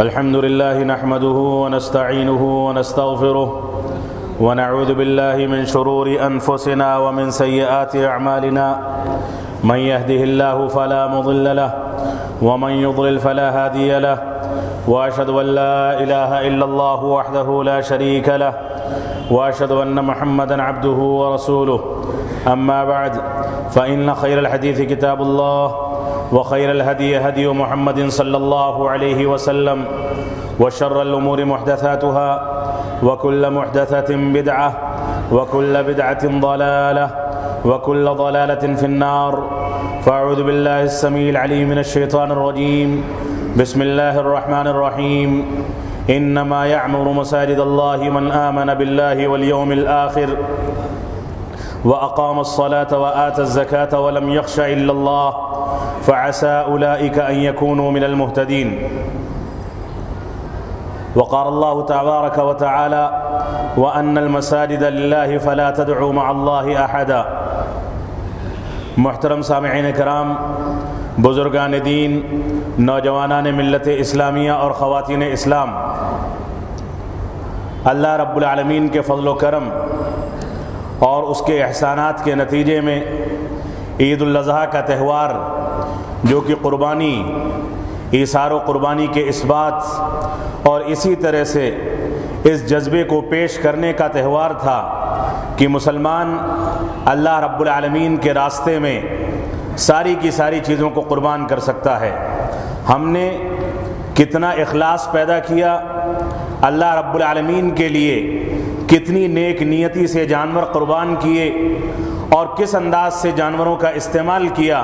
الحمد لله نحمده ونستعينه ونستغفره ونعوذ بالله من شرور أنفسنا ومن سيئات أعمالنا من يهده الله فلا مضل له ومن يضلل فلا هادي له وأشهد أن لا إله إلا الله وحده لا شريك له وأشهد أن محمدا عبده ورسوله أما بعد فإن خير الحديث كتاب الله وخير الهدي هدي محمد صلى الله عليه وسلم وشر الأمور محدثاتها وكل محدثة بدعة وكل بدعة ضلالة وكل ضلالة في النار. فأعوذ بالله السميع العليم من الشيطان الرجيم. بسم الله الرحمن الرحيم. إنما يعمر مساجد الله من آمن بالله واليوم الآخر وأقام الصلاة وآتى الزكاة ولم يخش إلا الله فعسى أولئك أن يكونوا من المهتدين. وقال الله تبارك وتعالى وأن المساجد لله فلا تدعوا مع الله أحدا. محترم سامعین کرام، بزرگان دین، نوجوانان ملت اسلامیہ اور خواتین اسلام، اللہ رب العالمین کے فضل و کرم اور اس کے احسانات کے نتیجے میں عید الاضحیٰ کا تہوار، جو کہ قربانی، ایثار و قربانی کے اثبات اور اسی طرح سے اس جذبے کو پیش کرنے کا تہوار تھا کہ مسلمان اللہ رب العالمین کے راستے میں ساری کی ساری چیزوں کو قربان کر سکتا ہے. ہم نے کتنا اخلاص پیدا کیا، اللہ رب العالمین کے لیے کتنی نیک نیتی سے جانور قربان کیے اور کس انداز سے جانوروں کا استعمال کیا،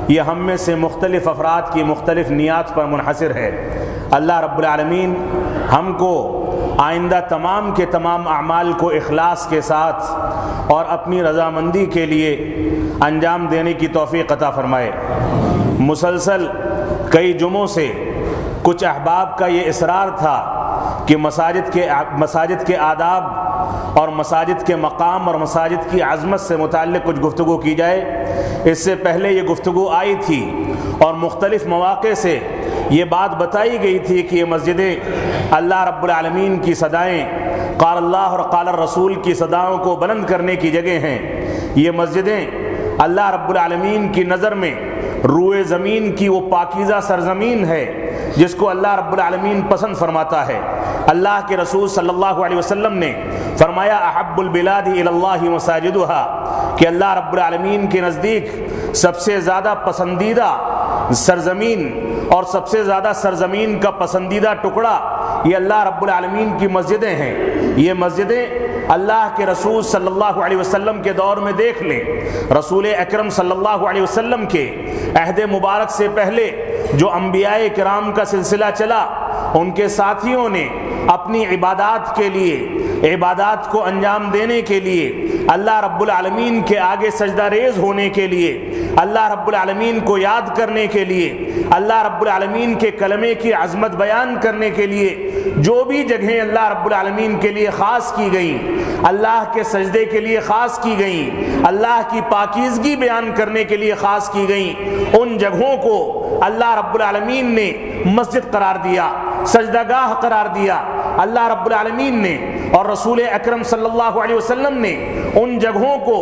یہ ہم میں سے مختلف افراد کی مختلف نیات پر منحصر ہے. اللہ رب العالمین ہم کو آئندہ تمام کے تمام اعمال کو اخلاص کے ساتھ اور اپنی رضامندی کے لیے انجام دینے کی توفیق عطا فرمائے. مسلسل کئی جمعوں سے کچھ احباب کا یہ اصرار تھا کہ مساجد کے آداب اور مساجد کے مقام اور مساجد کی عظمت سے متعلق کچھ گفتگو کی جائے. اس سے پہلے یہ گفتگو آئی تھی اور مختلف مواقع سے یہ بات بتائی گئی تھی کہ یہ مسجدیں اللہ رب العالمین کی صدائیں، قال اللہ اور قال الرسول کی صداؤں کو بلند کرنے کی جگہ ہیں. یہ مسجدیں اللہ رب العالمین کی نظر میں روئے زمین کی وہ پاکیزہ سرزمین ہے جس کو اللہ رب العالمین پسند فرماتا ہے. اللہ کے رسول صلی اللہ علیہ وسلم نے فرمایا احب البلاد الی اللہ مساجدها، کہ اللہ رب العالمین کے نزدیک سب سے زیادہ پسندیدہ سرزمین اور سب سے زیادہ سرزمین کا پسندیدہ ٹکڑا یہ اللہ رب العالمین کی مسجدیں ہیں. یہ مسجدیں اللہ کے رسول صلی اللہ علیہ وسلم کے دور میں دیکھ لیں، رسول اکرم صلی اللہ علیہ وسلم کے عہد مبارک سے پہلے جو انبیاء کرام کا سلسلہ چلا، ان کے ساتھیوں نے اپنی عبادات کے لیے، عبادات کو انجام دینے کے لیے، اللہ رب العالمین کے آگے سجدہ ریز ہونے کے لیے، اللہ رب العالمین کو یاد کرنے کے لیے، اللہ رب العالمین کے کلمے کی عظمت بیان کرنے کے لیے جو بھی جگہیں اللہ رب العالمین کے لیے خاص کی گئیں، اللہ کے سجدے کے لیے خاص کی گئیں، اللہ کی پاکیزگی بیان کرنے کے لیے خاص کی گئیں، ان جگہوں کو اللہ رب العالمین نے مسجد قرار دیا، سجدہ گاہ قرار دیا. اللہ رب العالمین نے اور رسول اکرم صلی اللہ علیہ وسلم نے ان جگہوں کو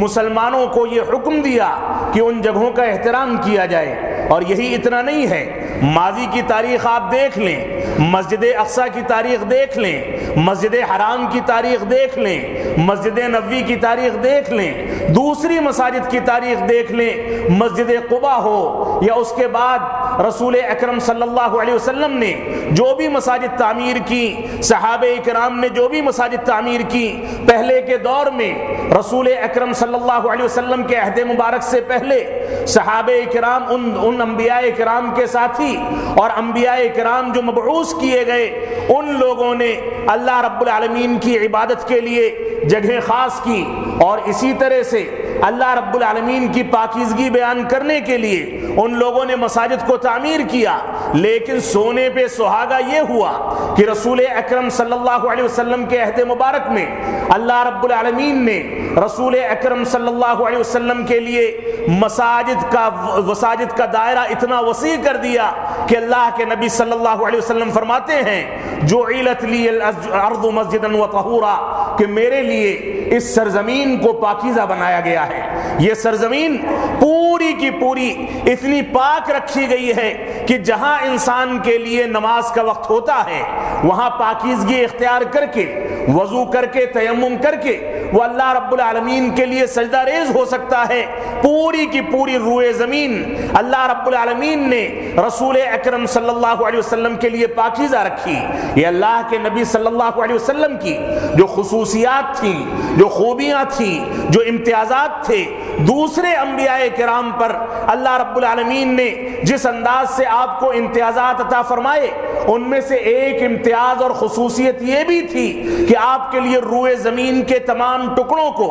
مسلمانوں کو یہ حکم دیا کہ ان جگہوں کا احترام کیا جائے. اور یہی اتنا نہیں ہے، ماضی کی تاریخ آپ دیکھ لیں، مسجد اقصیٰ کی تاریخ دیکھ لیں، مسجد حرام کی تاریخ دیکھ لیں، مسجد نبوی کی تاریخ دیکھ لیں، دوسری مساجد کی تاریخ دیکھ لیں، مسجد قباء ہو یا اس کے بعد رسول اکرم صلی اللہ علیہ وسلم نے جو بھی مساجد تعمیر کی، صحابہ کرام نے جو بھی مساجد تعمیر کی، پہلے کے دور میں رسول اکرم صلی اللہ علیہ وسلم کے عہد مبارک سے پہلے صحابہ کرام ان انبیاء کرام کے ساتھی اور انبیاء کرام جو مبعوث کیے گئے، ان لوگوں نے اللہ رب العالمین کی عبادت کے لیے جگہیں خاص کی. اور اسی طرح سے اللہ رب العالمین کی پاکیزگی بیان کرنے کے لیے ان لوگوں نے مساجد کو تعمیر کیا، لیکن سونے پہ سہاگا یہ ہوا کہ رسول اکرم صلی اللہ علیہ وسلم کے عہد مبارک میں اللہ رب العالمین نے رسول اکرم صلی اللہ علیہ وسلم کے لیے مساجد کا دائرہ اتنا وسیع کر دیا کہ اللہ کے نبی صلی اللہ علیہ وسلم فرماتے ہیں جعلت لی الارض مسجدا وطہورا، کہ میرے لیے اس سرزمین کو پاکیزہ بنایا گیا ہے۔ یہ سرزمین پوری کی پوری اتنی پاک رکھی گئی ہے کہ جہاں انسان کے لیے نماز کا وقت ہوتا ہے وہاں پاکیزگی اختیار کر کے، وضو کر کے، تیمم کر کے وہ اللہ رب العالمین کے لیے سجدہ ریز ہو سکتا ہے۔ پوری کی پوری روئے زمین اللہ رب العالمین نے رسول اکرم صلی اللہ علیہ وسلم کے لیے پاکیزہ رکھی۔ یہ اللہ کے نبی صلی اللہ علیہ وسلم کی جو خصوصیات تھیں، جو خوبیاں تھیں، جو امتیازات تھے، دوسرے انبیاء کرام پر اللہ رب العالمین نے جس انداز سے آپ کو امتیازات عطا فرمائے، ان میں سے ایک امتیاز اور خصوصیت یہ بھی تھی کہ آپ کے لیے روئے زمین کے تمام ٹکڑوں کو،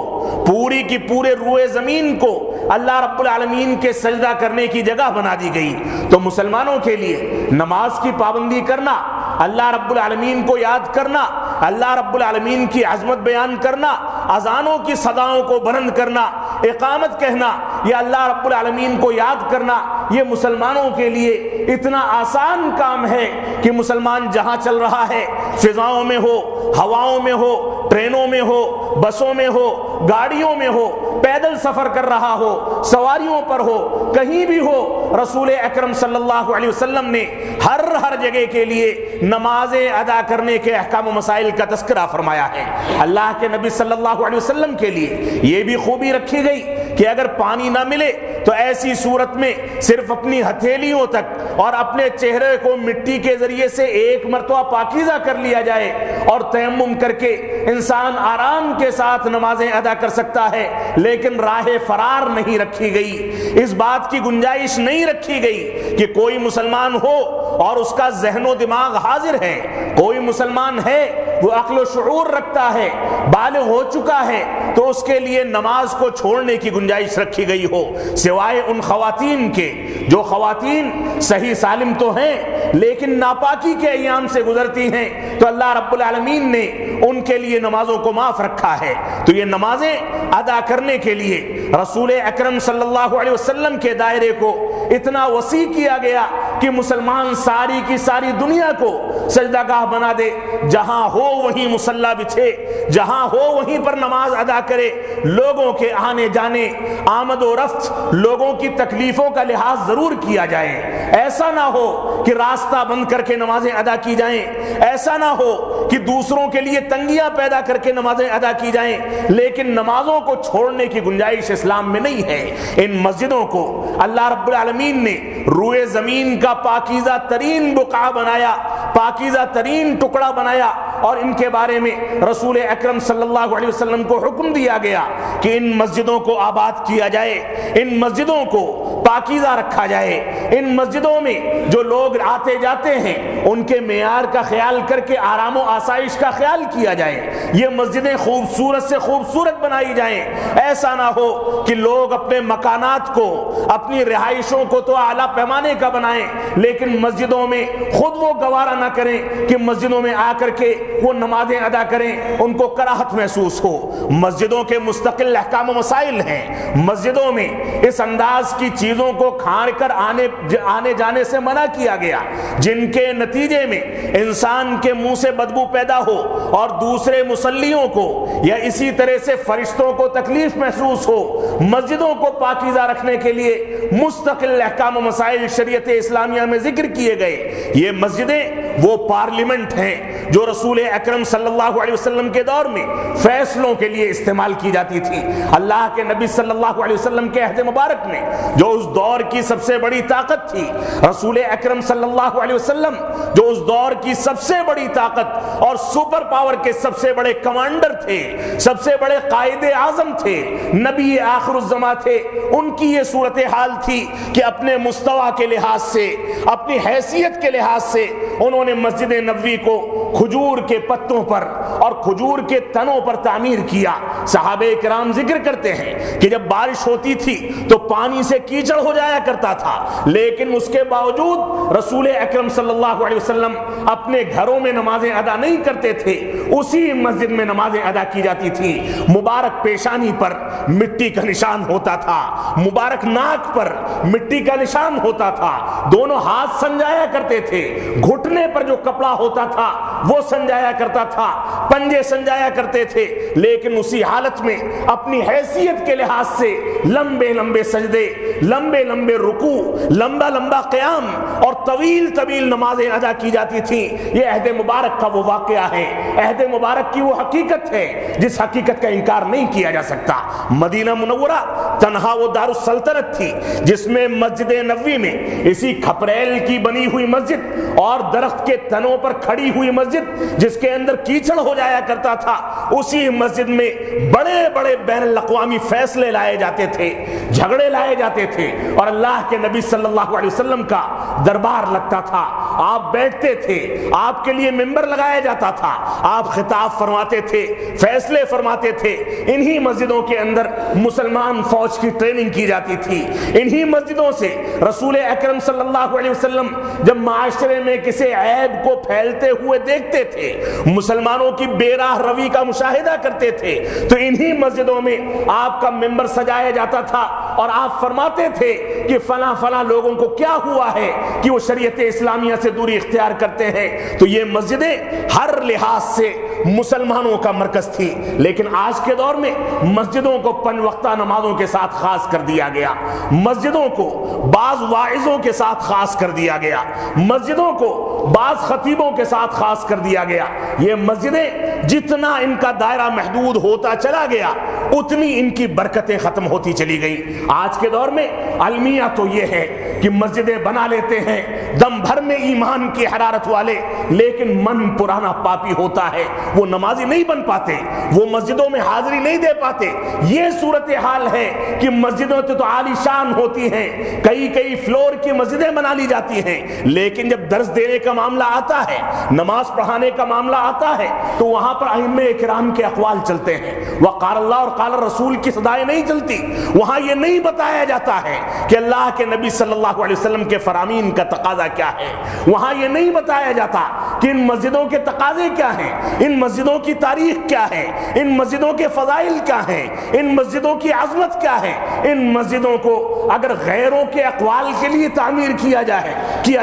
پوری کی پورے روئے زمین کو اللہ رب العالمین کے سجدہ کرنے کی جگہ بنا دی گئی۔ تو مسلمانوں کے لیے نماز کی پابندی کرنا، اللہ رب العالمین کو یاد کرنا، اللہ رب العالمین کی عظمت بیان کرنا، اذانوں کی صداؤں کو بلند کرنا، اقامت کہنا، یا اللہ رب العالمین کو یاد کرنا، یہ مسلمانوں کے لیے اتنا آسان کام ہے کہ مسلمان جہاں چل رہا ہے، فضاؤں میں ہو، ہواؤں میں ہو، ٹرینوں میں ہو، بسوں میں ہو، گاڑیوں میں ہو، پیدل سفر کر رہا ہو، سواریوں پر ہو، کہیں بھی ہو، رسول اکرم صلی اللہ علیہ وسلم نے ہر جگہ کے لیے نمازیں ادا کرنے کے احکام و مسائل کا تذکرہ فرمایا ہے۔ اللہ کے نبی صلی اللہ علیہ وسلم کے لیے یہ بھی خوبی رکھی گئی کہ اگر پانی نہ ملے تو ایسی صورت میں صرف اپنی ہتھیلیوں تک اور اپنے چہرے کو مٹی کے ذریعے سے ایک مرتبہ پاکیزہ کر لیا جائے اور تیمم کر کے انسان آرام کے ساتھ نمازیں ادا کر سکتا ہے، لیکن راہ فرار نہیں رکھی گئی، اس بات کی گنجائش نہیں رکھی گئی کہ کوئی مسلمان ہو اور اس کا ذہن و دماغ حاضر ہے، کوئی مسلمان ہے وہ عقل و شعور رکھتا ہے، بالغ ہو چکا ہے، تو اس کے لیے نماز کو چھوڑنے کی گنجائش رکھی گئی ہو، سوائے ان خواتین کے جو خواتین صحیح سالم تو ہیں لیکن ناپاکی کے ایام سے گزرتی ہیں، تو اللہ رب العالمین نے ان کے لیے نمازوں کو معاف رکھا ہے۔ تو یہ نمازیں ادا کرنے کے لیے رسول اکرم صلی اللہ علیہ وسلم کے دائرے کو اتنا وسیع کیا گیا کہ مسلمان ساری کی ساری دنیا کو سجدہ گاہ بنا دے، جہاں ہو وہیں مصلی بچھے، جہاں ہو وہیں پر نماز ادا کرے، لوگوں کے آنے جانے، آمد و رفت، لوگوں کی تکلیفوں کا لحاظ ضرور کیا جائے۔ ایسا نہ ہو کہ راستہ بند کر کے نمازیں ادا کی جائیں، ایسا نہ ہو کہ دوسروں کے لیے تنگیاں پیدا کر کے نمازیں ادا کی جائیں، لیکن نمازوں کو چھوڑنے کی گنجائش اسلام میں نہیں ہے۔ ان مسجدوں کو اللہ رب العالمین نے روئے زمین کا پاکیزہ ترین بقعہ بنایا، پاکیزہ ترین ٹکڑا بنایا، اور ان کے بارے میں رسول اکرم صلی اللہ علیہ وسلم کو حکم دیا گیا کہ ان مسجدوں کو آباد کیا جائے، ان مسجدوں کو پاکیزہ رکھا جائے، ان مسجدوں میں جو لوگ آتے جاتے ہیں ان کے معیار کا خیال کر کے آرام و آسائش کا خیال کیا جائے، یہ مسجدیں خوبصورت سے خوبصورت بنائی جائیں۔ ایسا نہ ہو کہ لوگ اپنے مکانات کو، اپنی رہائشوں کو تو اعلیٰ پیمانے کا بنائیں، لیکن مسجدوں میں خود وہ گوارا نہ کریں کہ مسجدوں میں آ کر کے وہ نمازیں ادا کریں، ان کو کراہت محسوس ہو۔ مسجدوں کے مستقل احکام و مسائل ہیں، مسجدوں میں اس انداز کی چیزوں کو کھاڑ کر آنے جانے سے منع کیا گیا جن کے نتیجے میں انسان کے منہ سے بدبو پیدا ہو اور دوسرے مصلیوں کو یا اسی طرح سے فرشتوں کو تکلیف محسوس ہو۔ مسجدوں کو پاکیزہ رکھنے کے لیے مستقل احکام و مسائل شریعت اسلامیہ میں ذکر کیے گئے۔ یہ مسجدیں وہ پارلیمنٹ ہیں جو رسول اکرم صلی اللہ علیہ وسلم کے دور میں فیصلوں کے لیے استعمال کی جاتی تھی۔ اللہ کے نبی صلی اللہ علیہ وسلم کے عہد مبارک میں جو اس دور کی سب سے بڑی طاقت تھی، رسول اکرم صلی اللہ علیہ وسلم جو اس دور کی سب سے بڑی طاقت اور سپر پاور کے سب سے بڑے کمانڈر تھے، سب سے بڑے قائد اعظم تھے، نبی آخر الزماں تھے، ان کی یہ صورتحال تھی کہ اپنے مستوی کے لحاظ سے، اپنی حیثیت کے لحاظ سے انہوں نے مسجد نبوی کو کھجور کے پتوں پر اور کھجور کے تنوں پر تعمیر کیا۔ صحابہ کرام ذکر کرتے ہیں کہ جب بارش ہوتی تھی تو پانی سے کیچڑ ہو جایا کرتا تھا، لیکن اس کے باوجود رسول اکرم صلی اللہ علیہ وسلم اپنے گھروں میں نمازیں ادا نہیں کرتے تھے، اسی مسجد میں نمازیں ادا کی جاتی تھی۔ مبارک پیشانی پر مٹی کا نشان ہوتا تھا، مبارک ناک پر مٹی کا نشان ہوتا تھا، دونوں ہاتھ سنجایا کرتے تھے، گھٹنے پر جو کپڑا ہوتا تھا وہ سنجایا کرتا تھا، پنجے سنجایا کرتے تھے، لیکن اسی حالت میں اپنی حیثیت کے لحاظ سے لمبے لمبے سجدے، لمبے لمبے رکوع، لمبا لمبا قیام اور طویل طویل نمازیں ادا کی جاتی تھیں۔ یہ عہد مبارک کا وہ واقعہ ہے، عہد مبارک کی وہ حقیقت ہے جس حقیقت کا انکار نہیں کیا جا سکتا۔ مدینہ منورہ تنہا وہ دار السلطنت تھی جس میں مسجد نبوی میں اسی کھپریل کی بنی ہوئی مسجد اور درخت کے تنوں پر کھڑی ہوئی مسجد جس کے اندر کیچڑ ہو جایا کرتا تھا، اسی مسجد میں بڑے بڑے بین الاقوامی فیصلے لائے جاتے تھے، جھگڑے لائے جاتے تھے، اور اللہ کے نبی صلی اللہ علیہ وسلم کا دربار لگتا تھا۔ آپ بیٹھتے تھے، آپ کے لیے ممبر لگایا جاتا تھا، آپ خطاب فرماتے تھے، فیصلے فرماتے تھے۔ انہی مسجدوں کے اندر مسلمان فوج کی ٹریننگ کی جاتی تھی، انہی مسجدوں سے رسول اکرم صلی اللہ علیہ وسلم جب معاشرے میں کسی عیب کو پھیلتے ہوئے دیکھتے تھے، مسلمانوں کی بے راہ روی کا مشاہدہ کرتے تھے، تو انہی مسجدوں میں آپ کا ممبر سجایا جاتا تھا اور آپ فرماتے تھے کہ فلاں فلاں لوگوں کو کیا ہوا ہے کہ وہ شریعت اسلامیہ سے دوری اختیار کرتے ہیں۔ تو یہ مسجدیں ہر لحاظ سے مسلمانوں کا مرکز تھی، لیکن آج کے دور میں مسجدوں کو پنج وقتہ نمازوں کے ساتھ خاص کر دیا گیا، مسجدوں کو بعض واعظوں کے ساتھ خاص کر دیا گیا، مسجدوں کو بعض خطیبوں کے ساتھ خاص کر دیا گیا۔ یہ مسجدیں جتنا ان کا دائرہ محدود ہوتا چلا گیا اتنی ان کی برکتیں ختم ہوتی چلی گئیں۔ آج کے دور میں المیہ تو یہ ہے کہ مسجدیں بنا لیتے ہیں دم بھر میں ایمان کی حرارت والے، لیکن من پرانا پاپی ہوتا ہے، وہ نمازی نہیں بن پاتے، وہ مسجدوں میں حاضری نہیں دے پاتے۔ یہ صورتحال ہے کہ مسجدوں تو عالی شان ہوتی ہیں، کئی کئی فلور کی مسجدیں بنا لی جاتی ہیں، لیکن جب درس دینے کا معاملہ آتا ہے، نماز پڑھانے کا معاملہ آتا ہے، تو وہاں پر ائمہ کرام کے اقوال چلتے ہیں، وقال اللہ اور قال رسول کی صدائیں نہیں چلتی۔ وہاں یہ نہیں بتایا جاتا ہے کہ اللہ کے نبی صلی اللہ علیہ وسلم کے فرامین کا تقاضا کیا ہے، وہاں یہ نہیں بتایا جاتا کہ ان مسجدوں کے تقاضے کیا ہیں، ان مسجدوں کی تاریخ کیا ہے، ان مسجدوں کے فضائل کیا ہیں، ان مسجدوں کی عظمت کیا ہے۔ ان مسجدوں کو اگر غیروں کے اقوال کے لیے تعمیر کیا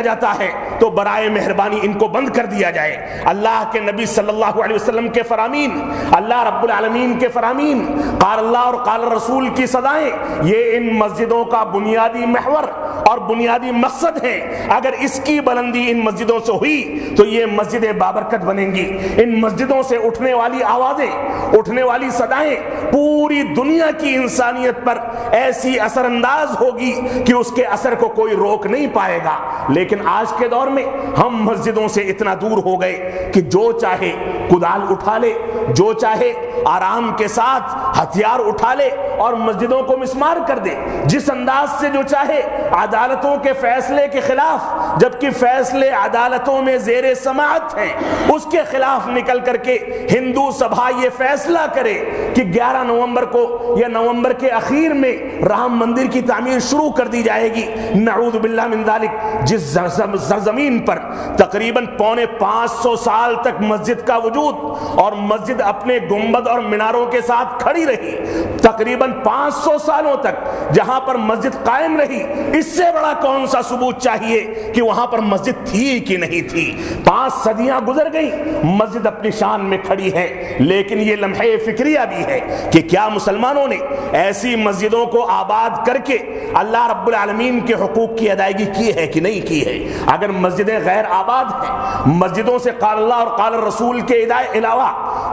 جاتا ہے تو برائے مہربانی ان کو بند کر دیا جائے۔ اللہ کے نبی صلی اللہ علیہ وسلم کے فرامین، اللہ رب العالمین کے فرامین، قال اللہ اور قال رسول کی صدائیں، یہ ان مسجدوں کا بنیادی محور اور بنیادی مقصد ہے۔ اگر اس کی بلندی ان مسجدوں سے ہوئی تو یہ مسجدیں بابرکت بنیں گی۔ ان مسجدوں سے اٹھنے والی آوازیں، اٹھنے والی صدائیں پوری دنیا کی انسانیت پر ایسی اثر انداز ہوگی کہ اس کے اثر کو کوئی روک نہیں پائے گا۔ لیکن آج کے دور میں ہم مسجدوں سے اتنا دور ہو گئے کہ جو چاہے کدال اٹھا لے، جو چاہے آرام کے ساتھ ہتھیار اٹھا لے اور مسجدوں کو مسمار کر دے، جس انداز سے جو چاہے عدالتوں کے فیصلے کے خلاف، جبکہ فیصلے عدالتوں میں زیر سماعت ہیں، اس کے خلاف نکل کر کے ہندو سبھا یہ فیصلہ کرے کہ 11 نومبر کو یا نومبر کے اخیر میں رام مندر کی تعمیر شروع کر دی جائے گی۔ نعوذ باللہ من ذالک، جس سرزمین پر تقریباً 550 سال تک مسجد کا وجود اور مسجد اپنے گنبد اور میناروں کے ساتھ کھڑی رہی، تقریباً 500 سالوں تک جہاں پر مسجد قائم رہی، اس سے بڑا کون سا ثبوت چاہیے کہ وہاں پر مسجد تھی کہ نہیں تھی؟ 5 صدیاں گزر گئی، مسجد اپنی شان میں کھڑی ہے، لیکن یہ لمحے فکریہ بھی ہے کہ کیا مسلمانوں نے ایسی مسجدوں کو آباد کر کے اللہ رب العالمین کے حقوق کی ادائیگی کی ہے کہ نہیں کی ہے؟ اگر مسجدیں غیر آباد ہیں، مسجدوں سے قال اللہ اور قال رسول کے علاوہ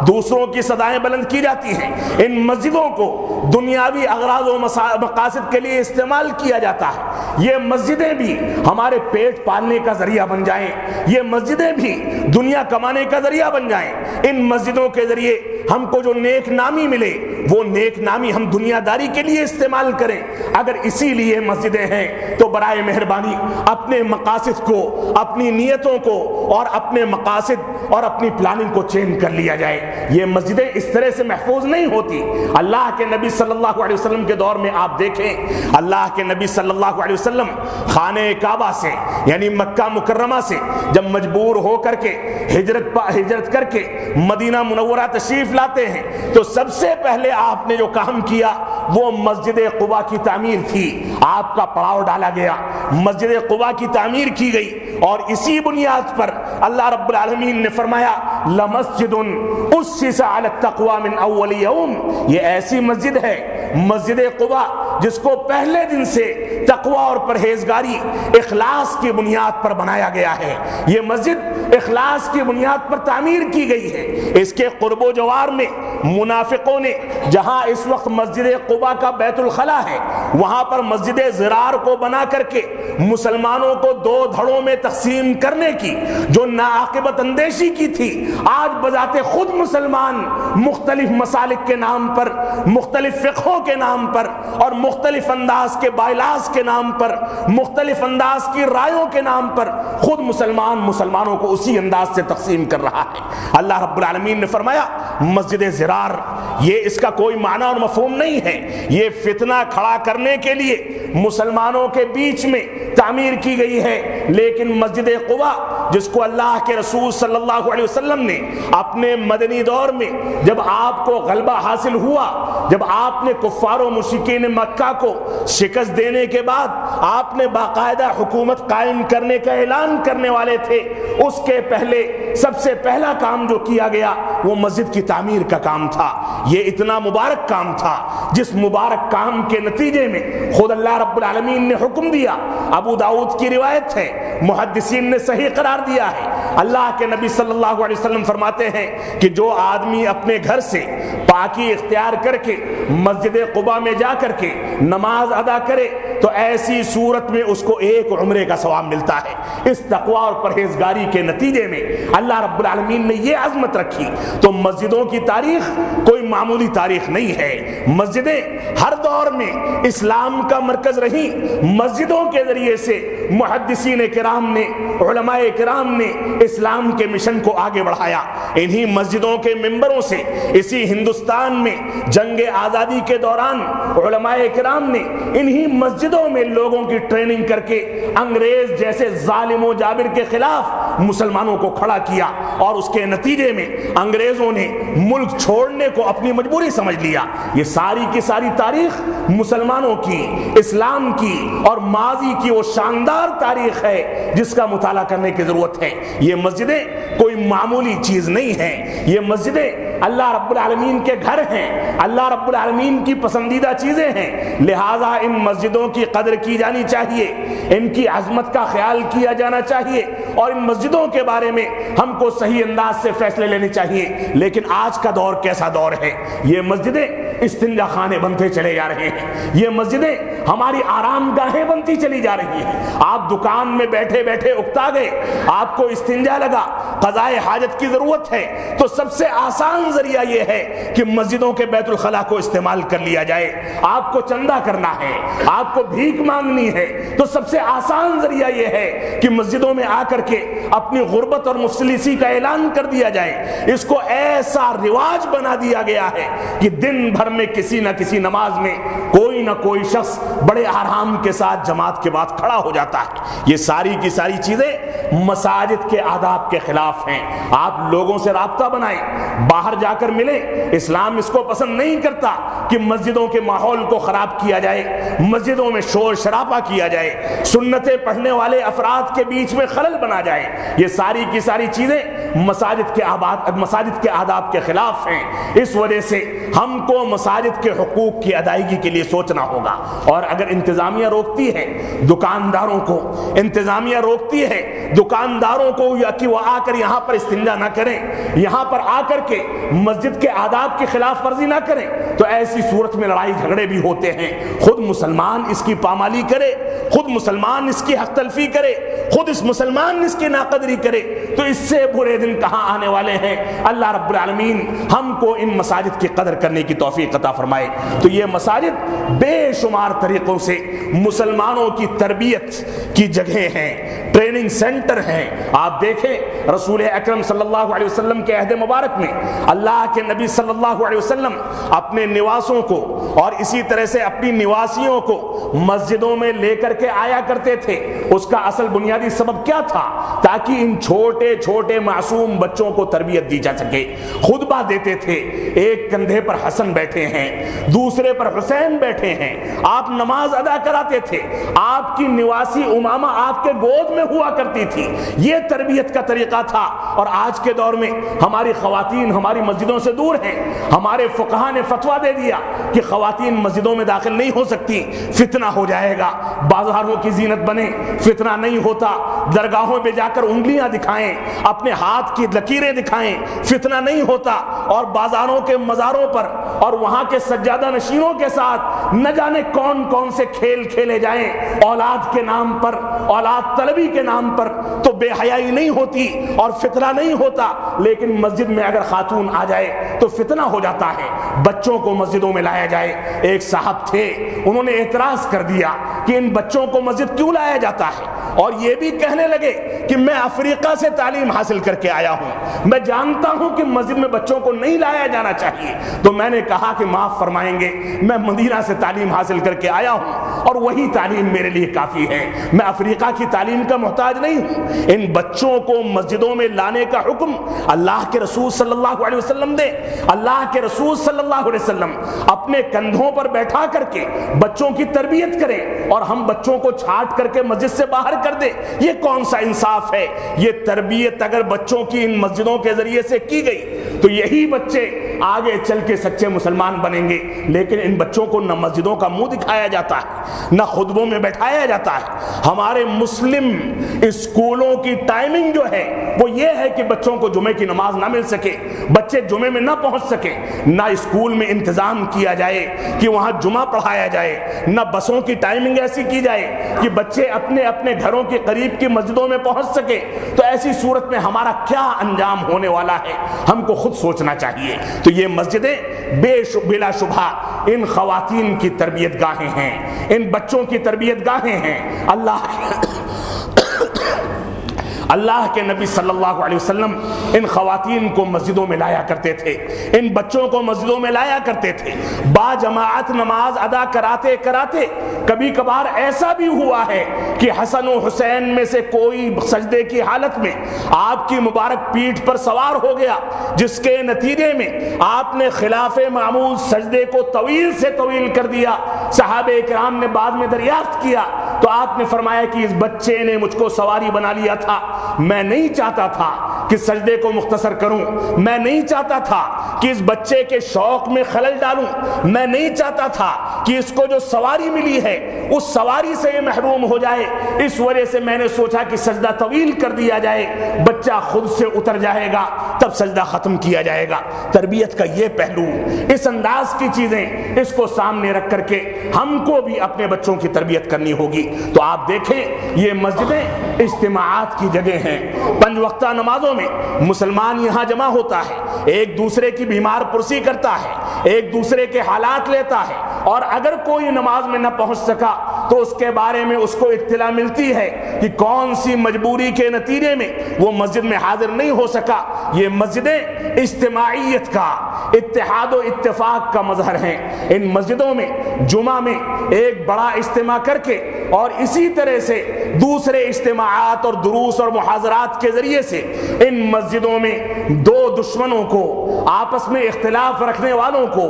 دوسروں کی صدائیں بلند کی جاتی ہیں، ان مسجدوں کو دنیاوی اغراض و مقاصد کے لیے استعمال کیا جاتا ہے، یہ مسجدیں بھی ہمارے پیٹ پالنے کا ذریعہ بن جائیں، یہ مسجدیں بھی دنیا کمانے کا ذریعہ بن جائیں، ان مسجدوں کے ذریعے ہم کو جو نیک نامی ملے وہ نیک نامی ہم دنیا داری کے لیے استعمال کریں۔ اگر اسی لیے مسجدیں ہیں تو برائے مہربانی اپنے مقاصد کو، اپنی نیتوں کو اور اپنے مقاصد اور اپنی پلاننگ کو چینج کر لیا جائے۔ یہ مسجدیں اس طرح سے محفوظ نہیں ہوتی۔ اللہ کے نبی صلی اللہ علیہ وسلم کے دور میں آپ دیکھیں، اللہ کے نبی صلی اللہ علیہ وسلم خانہ کعبہ سے یعنی مکہ مکرمہ سے جب مجبور ہو کر کے ہجرت کر کے مدینہ منورہ تشریف لاتے ہیں تو سب سے پہلے آپ نے جو کام کیا وہ مسجد قباء کی تعمیر تھی۔ آپ کا پڑاؤ ڈالا گیا، مسجد قباء کی تعمیر کی گئی، اور اسی بنیاد پر اللہ رب العالمین نے فرمایا لمسجد اسس علی التقوی من اول یوم، یہ ایسی مسجد ہے مسجد قباء جس کو پہلے دن سے تقوی اور پرہیزگاری اخلاص کی بنیاد پر بنایا گیا ہے۔ یہ مسجد اخلاص کی بنیاد پر تعمیر کی گئی ہے۔ اس کے قرب و جوار میں منافقوں نے جہاں اس وقت مسجد قباء کا بیت الخلا ہے وہاں پر مسجد زرار کو بنا کر کے مسلمانوں کو دو دھڑوں میں تقسیم کرنے کی جو ناعاقبت اندیشی کی تھی، آج بذات خود مسلمان مختلف مسالک کے نام پر، مختلف فقہوں کے نام پر اور مختلف انداز کے بائلاز کے نام پر، مختلف انداز کی رائیوں کے نام پر خود مسلمانوں کو اسی انداز سے تقسیم کر رہا ہے۔ اللہ رب العالمین نے فرمایا مسجد زرار یہ اس کا کوئی معنی اور مفہوم نہیں ہے، یہ فتنہ کھڑا کرنے کے لیے مسلمانوں کے بیچ میں تعمیر کی گئی ہے۔ لیکن مسجد قباء جس کو اللہ کے رسول صلی اللہ علیہ وسلم نے اپنے مدنی دور میں جب آپ کو غلبہ حاصل ہوا، جب آپ نے کفار و مشرکین مکہ کو شکست دینے کے بعد آپ نے باقاعدہ حکومت قائم کرنے کا اعلان کرنے والے تھے، اس کے پہلے سب سے پہلا کام جو کیا گیا وہ مسجد کی تعمیر کا کام تھا۔ یہ اتنا مبارک کام تھا جس مبارک کام کے نتیجے میں خود اللہ رب العالمین نے حکم دیا، ابو داؤد کی روایت ہے، محدثین نے صحیح قرار دیا ہے، اللہ کے نبی صلی اللہ علیہ وسلم فرماتے ہیں کہ جو آدمی اپنے گھر سے پاکی اختیار کر کے مسجد قباء میں جا کر کے نماز ادا کرے تو ایسی صورت میں اس کو ایک عمرے کا ثواب ملتا ہے۔ اس تقوی اور پرہیزگاری کے نتیجے میں اللہ رب العالمین نے یہ عظمت رکھی۔ تو مسجدوں کی تاریخ کوئی معمولی تاریخ نہیں ہے، مسجدیں ہر دور میں اسلام کا مرکز رہی۔ مسجدوں کے ذریعے سے محدثین کرام نے، علماء کرام نے اسلام کے مشن کو آگے بڑھایا۔ انہی مسجدوں کے ممبروں سے اسی ہندوستان میں جنگ آزادی کے دوران علماء کرام نے انہی مسجدوں میں لوگوں کی ٹریننگ کر کے انگریز جیسے ظالم و جابر کے خلاف مسلمانوں کو کھڑا کیا، اور اس کے نتیجے میں انگریزوں نے ملک چھوڑنے کو اپنی مجبوری سمجھ لیا۔ یہ ساری کی ساری تاریخ مسلمانوں کی، اسلام کی اور ماضی کی وہ شاندار تاریخ ہے جس کا مطالعہ کرنے کی ضرورت ہے۔ یہ مسجدیں کوئی معمولی چیز نہیں ہیں، یہ مسجدیں اللہ رب العالمین کے گھر ہیں، اللہ رب العالمین کی پسندیدہ چیزیں ہیں، لہٰذا ان مسجدوں کی قدر کی جانی چاہیے، ان کی عظمت کا خیال کیا جانا چاہیے، اور ان مسجدوں کے بارے میں ہم کو صحیح انداز سے فیصلے لینے چاہیے۔ لیکن آج کا دور کیسا دور ہے؟ یہ مسجدیں استنجا خانے بنتے چلے جا رہے ہیں، یہ مسجدیں ہماری آرام گاہیں بنتی چلی جا رہی ہیں۔ آپ دکان میں بیٹھے بیٹھے اکتا گئے، آپ کو استنجا لگا، قضائے حاجت کی ضرورت ہے، تو سب سے آسان ذریعہ یہ ہے کہ مسجدوں کے بیت الخلا کو استعمال کر لیا جائے۔ آپ کو چندہ کرنا ہے، آپ کو بھیک مانگنی ہے، تو سب سے آسان ذریعہ یہ ہے کہ مسجدوں میں آ کر کے اپنی غربت اور مفلسی کا اعلان کر دیا جائے۔ اس کو ایسا رواج بنا دیا گیا ہے کہ دن بھر میں کسی نہ کسی نماز میں کوئی نہ کوئی شخص بڑے آرام کے ساتھ جماعت کے بعد کھڑا ہو جاتا ہے۔ یہ ساری کی ساری چیزیں مساجد کے آداب کے خلاف ہیں۔ آپ لوگوں سے رابطہ بنائیں، باہر جا کر ملیں۔ اسلام اس کو پسند نہیں کرتا کہ مسجدوں کے ماحول کو خراب کیا جائے، مسجدوں میں شور شرابہ کیا جائے، سنتیں پڑھنے والے افراد کے بیچ میں خلل بنا جائے۔ یہ ساری کی ساری چیزیں مساجد کے آداب کے خلاف ہیں۔ اس وجہ سے ہم کو مساجد کے حقوق کی ادائیگی کے لیے سوچنا روکنا ہوگا۔ اور اگر انتظامیہ روکتی ہے دکانداروں کو، انتظامیہ روکتی ہے دکانداروں کو یا کہ وہ آ کر یہاں پر استنجا نہ کریں، یہاں پر آ کر کے مسجد کے آداب کی خلاف ورزی نہ کریں، تو ایسی صورت میں لڑائی جھگڑے بھی ہوتے ہیں۔ خود مسلمان اس کی پامالی کرے، خود مسلمان اس کی حق تلفی کرے، خود اس مسلمان اس کی ناقدری کرے، تو اس سے برے دن کہاں آنے والے ہیں۔ اللہ رب العالمین ہم کو ان مساجد کی قدر کرنے کی توفیق عطا فرمائے۔ تو یہ مساجد بے شمار طریقوں سے مسلمانوں کی تربیت کی جگہیں ہیں، ٹریننگ سینٹر ہیں۔ آپ دیکھیں رسول اکرم صلی اللہ علیہ وسلم کے عہد مبارک میں اللہ کے نبی صلی اللہ علیہ وسلم اپنے نواسوں کو اور اسی طرح سے اپنی نواسیوں کو مسجدوں میں لے کر کے آیا کرتے تھے۔ اس کا اصل بنیادی سبب کیا تھا؟ تاکہ ان چھوٹے چھوٹے معصوم بچوں کو تربیت دی جا سکے۔ خطبہ دیتے تھے، ایک کندھے پر حسن بیٹھے ہیں، دوسرے پر حسین بیٹھے ہیں، آپ نماز ادا کراتے تھے، آپ کی نواسی امامہ آپ کے گود میں ہوا کرتی تھی۔ یہ تربیت کا طریقہ تھا۔ اور آج کے دور میں ہماری خواتین ہماری مسجدوں سے دور ہیں۔ ہمارے فقہا نے فتویٰ دے دیا کہ خواتین مسجدوں میں داخل نہیں ہو سکتی، فتنہ ہو جائے گا، بازاروں کی زینت بنے، فتنہ نہیں ہوتا، درگاہوں پہ جا کر انگلیاں دکھائیں، اپنے ہاتھ کی لکیریں دکھائیں، فتنہ نہیں ہوتا۔ اور بازاروں کے مزاروں پر اور وہاں کے سجادہ نشینوں کے ساتھ نہ جانے کون کون سے کھیل کھیلے جائیں اولاد کے نام پر، اولاد طلبی کے نام پر، تو بے حیائی نہیں ہوتی اور فتنہ نہیں ہوتا۔ لیکن مسجد میں اگر خاتون آ جائے تو فتنہ ہو جاتا ہے۔ بچوں کو مسجدوں میں لایا جائے۔ ایک صاحب تھے، انہوں نے اعتراض کر دیا کہ ان بچوں کو مسجد کیوں لایا جاتا ہے، اور یہ بھی کہنے لگے کہ میں افریقہ سے تعلیم حاصل کر کے آیا ہوں، میں جانتا ہوں کہ مسجد میں بچوں کو نہیں لایا جانا چاہیے۔ تو میں نے کہا کہ معاف فرمائیں گے، میں مدینہ سے تعلیم حاصل کر کے آیا ہوں اور وہی تعلیم میرے لیے کافی ہے، میں افریقہ کی تعلیم کا محتاج نہیں ہوں۔ ان بچوں کو مسجدوں میں لانے کا حکم اللہ کے رسول صلی اللہ علیہ وسلم دے۔ اللہ کے رسول صلی اللہ علیہ وسلم اپنے کندھوں پر بیٹھا کر کے بچوں کی تربیت کریں اور ہم بچوں کو چھانٹ کر کے مسجد سے باہر کر دیں، یہ کون سا انصاف ہے؟ یہ تربیت اگر بچوں کی ان مسجدوں کے ذریعے سے کی گئی تو یہی بچے آگے چل کے سچے مسلمان بنیں گے۔ لیکن ان بچوں کو نہ مسجدوں کا منہ دکھایا جاتا ہے، نہ خطبوں میں بیٹھایا جاتا ہے۔ ہمارے مسلم اسکولوں کی ٹائمنگ جو ہے وہ یہ ہے کہ بچوں کو جمعے کی نماز نہ مل سکے، بچے جمعے میں نہ پہنچ سکے، نہ اسکول میں انتظام کیا جائے کہ وہاں جمعہ پڑھایا جائے، نہ بسوں کی ٹائمنگ ایسی کی جائے کہ بچے اپنے اپنے گھروں کے قریب کی مسجدوں میں پہنچ سکے۔ تو ایسی صورت میں ہمارا کیا انجام ہونے والا ہے، ہم کو خود سوچنا چاہیے۔ تو یہ مسجدیں بلا شبہ ان خواتین کی تربیت گاہیں ہیں، ان بچوں کی تربیت گاہیں ہیں۔ اللہ کے نبی صلی اللہ علیہ وسلم ان خواتین کو مسجدوں میں لایا کرتے تھے، ان بچوں کو مسجدوں میں لایا کرتے تھے۔ با جماعت نماز ادا کراتے کراتے کبھی کبھار ایسا بھی ہوا ہے کہ حسن و حسین میں سے کوئی سجدے کی حالت میں آپ کی مبارک پیٹھ پر سوار ہو گیا، جس کے نتیجے میں آپ نے خلاف معمول سجدے کو طویل سے طویل کر دیا۔ صحابہ کرام نے بعد میں دریافت کیا تو آپ نے فرمایا کہ اس بچے نے مجھ کو سواری بنا لیا تھا، میں نہیں چاہتا تھا کہ سجدے کو مختصر کروں، میں نہیں چاہتا تھا کہ اس بچے کے شوق میں خلل ڈالوں، میں نہیں چاہتا تھا کہ اس کو جو سواری ملی ہے اس سواری سے یہ محروم ہو جائے، اس وجہ سے میں نے سوچا کہ سجدہ طویل کر دیا جائے، بچہ خود سے اتر جائے گا تب سجدہ ختم کیا جائے گا۔ تربیت کا یہ پہلو، اس انداز کی چیزیں اس کو سامنے رکھ کر کے ہم کو بھی اپنے بچوں کی تربیت کرنی ہوگی۔ تو آپ دیکھیں یہ مسجدیں اجتماعات کی جگہ ہیں، پنج وقتہ نمازوں میں مسلمان یہاں جمع ہوتا ہے، ایک دوسرے کی بیمار پرسی کرتا ہے، ایک دوسرے کے حالات لیتا ہے، اور اگر کوئی نماز میں نہ پہنچ سکا تو اس کے بارے میں اس کو اطلاع ملتی ہے کہ کون سی مجبوری کے نتیجے میں وہ مسجد میں حاضر نہیں ہو سکا۔ یہ مسجدیں اجتماعیت کا، اتحاد و اتفاق کا مظہر ہیں۔ ان مسجدوں میں جمعہ میں ایک بڑا اجتماع کر کے اور اسی طرح سے دوسرے اجتماعات اور دروس اور محاضرات کے ذریعے سے ان مسجدوں میں دو دشمنوں کو، آپس میں اختلاف رکھنے والوں کو،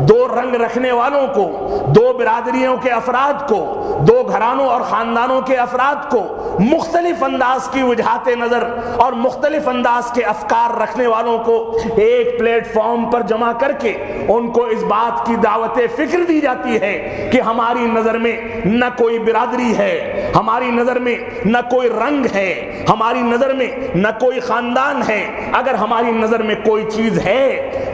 دو رنگ رکھنے والوں کو، دو برادریوں کے افراد کو، دو گھرانوں اور خاندانوں کے افراد کو، مختلف انداز کی وجہات نظر اور مختلف انداز کے افکار رکھنے والوں کو ایک پلیٹ فارم پر جمع کر کے ان کو اس بات کی دعوت فکر دی جاتی ہے کہ ہماری نظر میں نہ کوئی برادری ہے، ہماری نظر میں نہ کوئی رنگ ہے، ہماری نظر میں نہ کوئی خاندان ہے، اگر ہماری نظر میں کوئی چیز ہے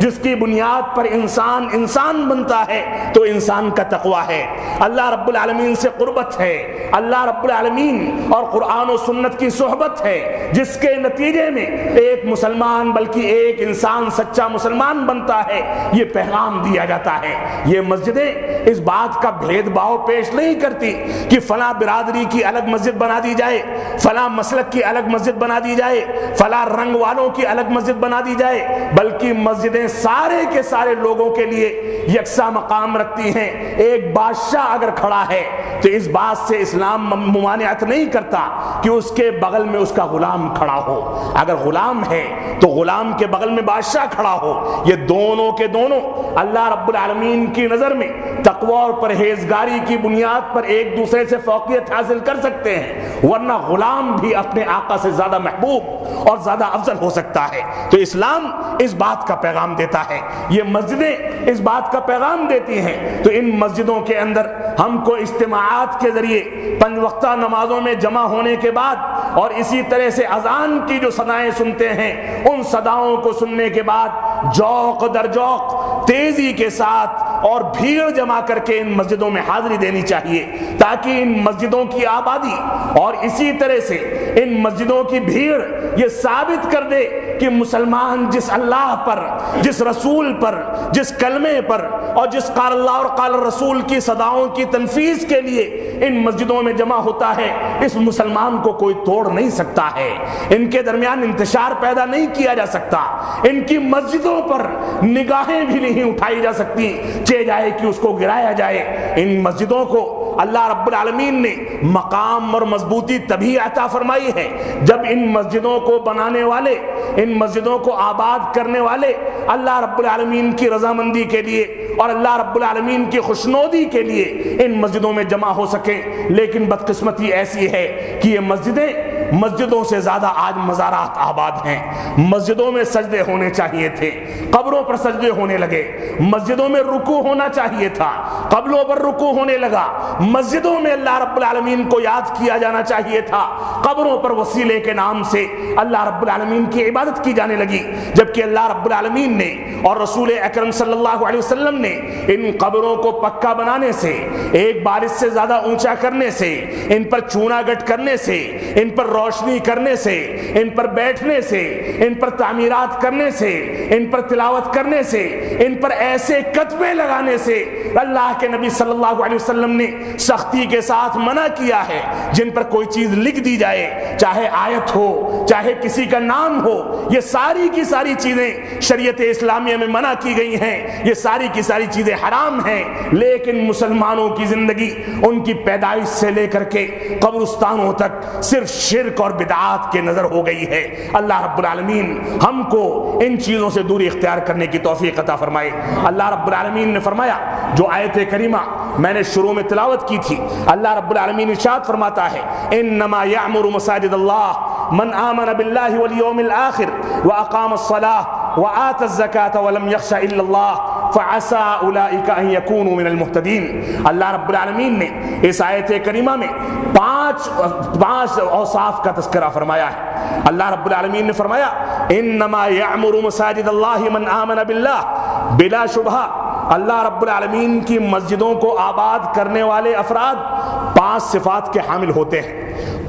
جس کی بنیاد پر انسان انسان بنتا ہے تو انسان کا تقوی ہے، اللہ رب العالمین سے قربت ہے، اللہ رب العالمین اور قرآن و سنت کی صحبت ہے، جس کے نتیجے میں ایک مسلمان بلکہ ایک انسان سچا مسلمان بنتا ہے، یہ پیغام دیا جاتا ہے۔ یہ مسجدیں اس بات کا بھید بھاؤ پیش نہیں کرتی کہ فلاں برادری کی الگ مسجد بنا دی جائے، فلاں مسلک کی الگ مسجد بنا دی جائے، فلاں رنگ والوں کی الگ مسجد بنا دی جائے، بلکہ مسجدیں سارے کے سارے لوگوں کے لیے یکساں مقام رکھتی ہیں۔ ایک بادشاہ اگر کھڑا ہے تو اس بات سے اسلام ممانعت نہیں کرتا کہ اس کے بغل میں اس کا غلام کھڑا ہو، اگر غلام ہے تو غلام کے بغل میں بادشاہ کھڑا ہو، یہ دونوں کے دونوں اللہ رب العالمین کی نظر میں تقوی اور پرہیزگاری کی بنیاد پر ایک دوسرے سے فوقیت حاصل کر سکتے ہیں، ورنہ غلام بھی اپنے آقا سے زیادہ محبوب اور زیادہ افضل ہو سکتا ہے۔ تو اسلام اس بات کا پیغام دیتا ہے، یہ مسجدیں اس بات کا پیغام دیتی ہیں۔ تو ان مسجدوں کے اندر ہم کو اجتماعات کے ذریعے پنج وقتہ نمازوں میں جمع ہونے کے بعد اور اسی طرح سے اذان کی جو صدائیں سنتے ہیں، ان صداؤں کو سننے کے بعد جوق در جوق تیزی کے ساتھ اور بھیڑ جمع کر کے ان مسجدوں میں حاضری دینی چاہیے، تاکہ ان مسجدوں کی آبادی اور اسی طرح سے ان مسجدوں کی بھیڑ یہ ثابت کر دے کہ مسلمان جس اللہ پر، جس رسول پر، جس کلمے پر اور جس قال اللہ اور قال الرسول کی صداؤں کی تنفیذ کے لیے ان مسجدوں میں جمع ہوتا ہے، اس مسلمان کو کوئی توڑ نہیں سکتا ہے، ان کے درمیان انتشار پیدا نہیں کیا جا سکتا، ان کی مسجدوں پر نگاہیں بھی نہیں اٹھائی جا سکتی چاہے جائے کہ اس کو گرایا جائے۔ ان مسجدوں کو اللہ رب العالمین نے مقام اور مضبوطی تبھی عطا فرمائی ہے جب ان مسجدوں کو بنانے والے، ان مسجدوں کو آباد کرنے والے اللہ رب العالمین کی رضامندی کے لیے اور اللہ رب العالمین کی خوشنودی کے لیے ان مسجدوں میں جمع ہو سکیں۔ لیکن بدقسمتی ایسی ہے کہ یہ مسجدوں سے زیادہ آج مزارات آباد ہیں۔ مسجدوں میں سجدے ہونے چاہیے تھے، قبروں پر سجدے ہونے لگے، مسجدوں میں رکوع ہونا چاہیے تھا، قبروں پر رکوع ہونے لگا، مسجدوں میں اللہ رب العالمین کو یاد کیا جانا چاہیے تھا، قبروں پر وسیلے کے نام سے اللہ رب العالمین کی عبادت کی جانے لگی، جبکہ اللہ رب العالمین نے اور رسول اکرم صلی اللہ علیہ وسلم نے ان قبروں کو پکا بنانے سے، ایک بارش سے زیادہ اونچا کرنے سے، ان پر چونا گٹ کرنے سے، ان پر روشنی کرنے سے، ان پر بیٹھنے سے، ان پر تعمیرات کرنے سے، ان پر تلاوت کرنے سے، ان پر ایسے کتبے لگانے سے اللہ کے نبی صلی اللہ علیہ وسلم نے سختی کے ساتھ منع کیا ہے۔ جن پر کوئی چیز لکھ دی جائے، چاہے آیت ہو، چاہے کسی کا نام ہو، یہ ساری کی ساری چیزیں شریعت اسلامیہ میں منع کی گئی ہیں، یہ ساری کی ساری چیزیں حرام ہیں۔ لیکن مسلمانوں کی زندگی ان کی پیدائش سے لے کر کے قبرستانوں تک صرف شرک اور بدعات کے نظر ہو گئی ہے۔ اللہ رب العالمین ہم کو ان چیزوں سے دوری اختیار کرنے کی توفیق عطا فرمائے۔ اللہ رب العالمین نے فرمایا، جو آیت کریمہ میں نے شروع میں تلاوت کی تھی، اللہ رب العالمین ارشاد فرماتا ہے، انما یعمر مساجد اللہ من آمن باللہ والیوم الآخر واقام الصلاۃ وآت الزکاۃ ولم یخش الا اللہ فعسى اولئک ان یکونوا من المہتدین۔ اللہ رب العالمین نے اس آیت کریمہ میں پانچ اوصاف کا تذکرہ فرمایا ہے۔ اللہ رب العالمین نے فرمایا، انما یعمر مساجد اللہ من آمن باللہ، بلا شبہ اللہ رب العالمین کی مسجدوں کو آباد کرنے والے افراد 5 صفات کے حامل ہوتے ہیں،